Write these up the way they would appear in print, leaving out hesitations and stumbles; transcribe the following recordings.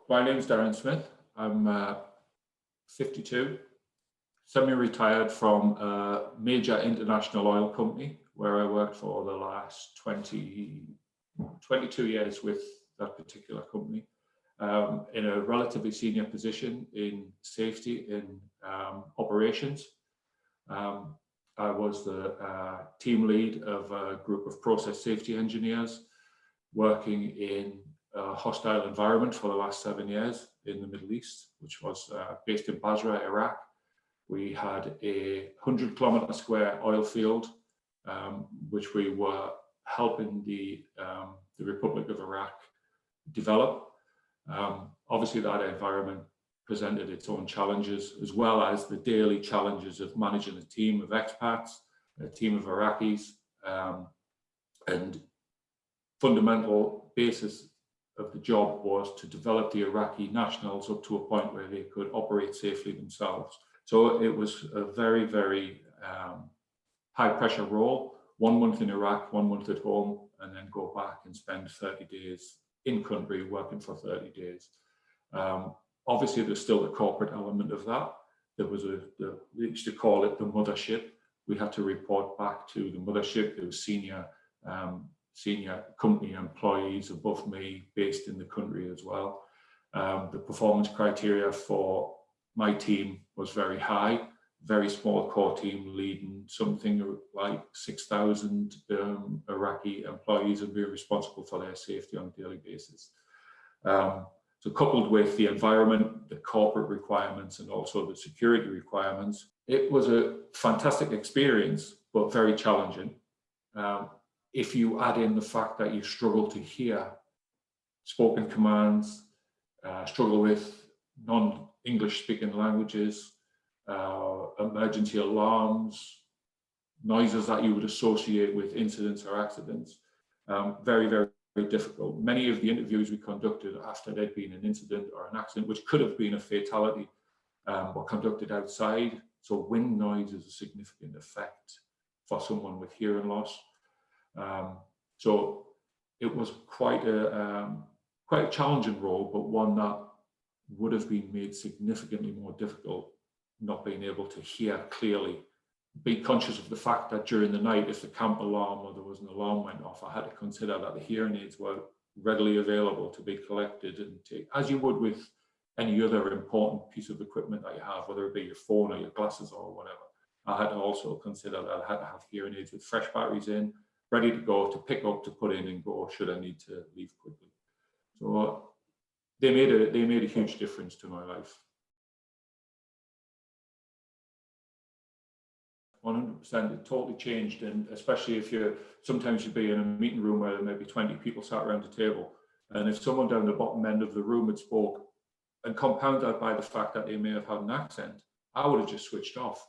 my name's Daryn Smith. I'm 52, semi-retired from a major international oil company where I worked for the last 22 years with that particular company, in a relatively senior position in safety in operations. I was the team lead of a group of process safety engineers working in a hostile environment for the last 7 years in the Middle East, which was based in Basra, Iraq. We had a 100-kilometer square oil field, which we were helping the Republic of Iraq develop. Obviously, that environment presented its own challenges, as well as the daily challenges of managing a team of expats, a team of Iraqis, and fundamental basis of the job was to develop the Iraqi nationals up to a point where they could operate safely themselves. So it was a very, very high pressure role, 1 month in Iraq, 1 month at home, and then go back and spend 30 days in country working for 30 days. Obviously, there's still a corporate element of that. There was we used to call it the mothership. We had to report back to the mothership. There was senior company employees above me based in the country as well. The performance criteria for my team was very high, very small core team leading something like 6,000 Iraqi employees and being responsible for their safety on a daily basis. So coupled with the environment, the corporate requirements, and also the security requirements, it was a fantastic experience, but very challenging. If you add in the fact that you struggle to hear spoken commands, struggle with non-English speaking languages, emergency alarms, noises that you would associate with incidents or accidents, very, very, very difficult. Many of the interviews we conducted after there'd been an incident or an accident, which could have been a fatality, were conducted outside. So wind noise is a significant effect for someone with hearing loss. So it was quite a challenging role, but one that would have been made significantly more difficult not being able to hear clearly. Be conscious of the fact that during the night, if the camp alarm or there was an alarm went off, I had to consider that the hearing aids were readily available to be collected and take, as you would with any other important piece of equipment that you have, whether it be your phone or your glasses or whatever. I had to also consider that I had to have hearing aids with fresh batteries in, ready to go, to pick up, to put in and go, should I need to leave quickly. So they made a huge difference to my life. 100%, it totally changed, and especially if sometimes you'd be in a meeting room where there may be 20 people sat around the table, and if someone down the bottom end of the room had spoke, and compound that by the fact that they may have had an accent, I would have just switched off.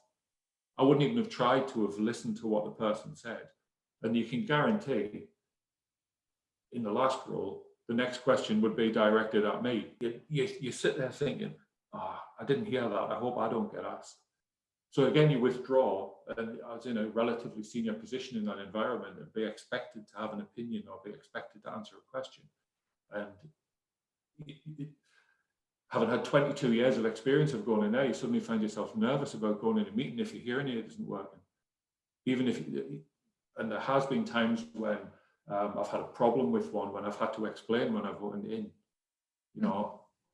I wouldn't even have tried to have listened to what the person said. And you can guarantee, in the last role, the next question would be directed at me. You sit there thinking, I didn't hear that, I hope I don't get asked. So again, you withdraw, and I was in a relatively senior position in that environment and be expected to have an opinion or be expected to answer a question. And having had 22 years of experience of going in there, you suddenly find yourself nervous about going in a meeting if your hearing aid isn't working. And there has been times when I've had a problem with one, when I've had to explain when I've went in,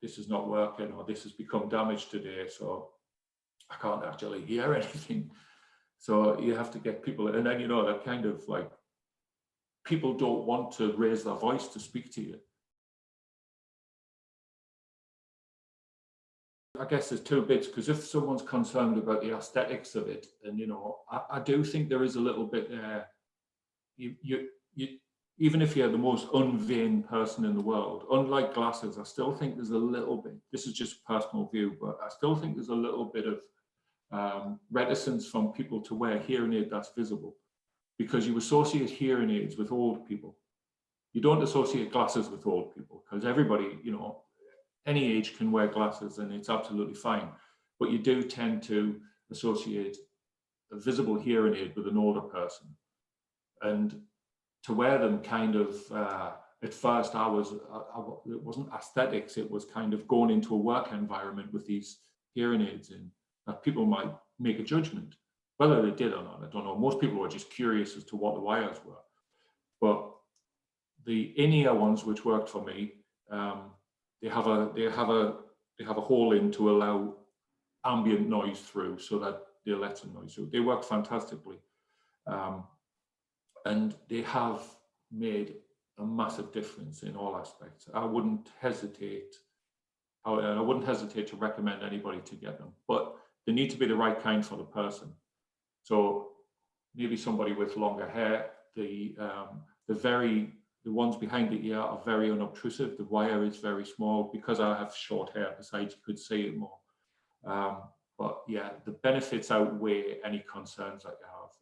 this is not working, or this has become damaged today, so I can't actually hear anything. So you have to get people, and then that kind of like, people don't want to raise their voice to speak to you. I guess there's two bits, because if someone's concerned about the aesthetics of it, and I do think there is a little bit there. Even if you're the most unvain person in the world, unlike glasses, I still think there's a little bit, this is just a personal view, but I still think there's a little bit of reticence from people to wear hearing aid that's visible, because you associate hearing aids with old people. You don't associate glasses with old people, because everybody, any age can wear glasses and it's absolutely fine. But you do tend to associate a visible hearing aid with an older person. And to wear them kind of at first it wasn't aesthetics, it was kind of going into a work environment with these hearing aids in, that people might make a judgment. Whether they did or not, I don't know. Most people were just curious as to what the wires were. But the in-ear ones, which worked for me, they have a hole in to allow ambient noise through, so that they'll let some noise through. They work fantastically, and they have made a massive difference in all aspects. I wouldn't hesitate to recommend anybody to get them, but they need to be the right kind for the person. So maybe somebody with longer hair, the ones behind the ear are very unobtrusive. The wire is very small. Because I have short hair, besides, you could see it more. But yeah, the benefits outweigh any concerns that you have.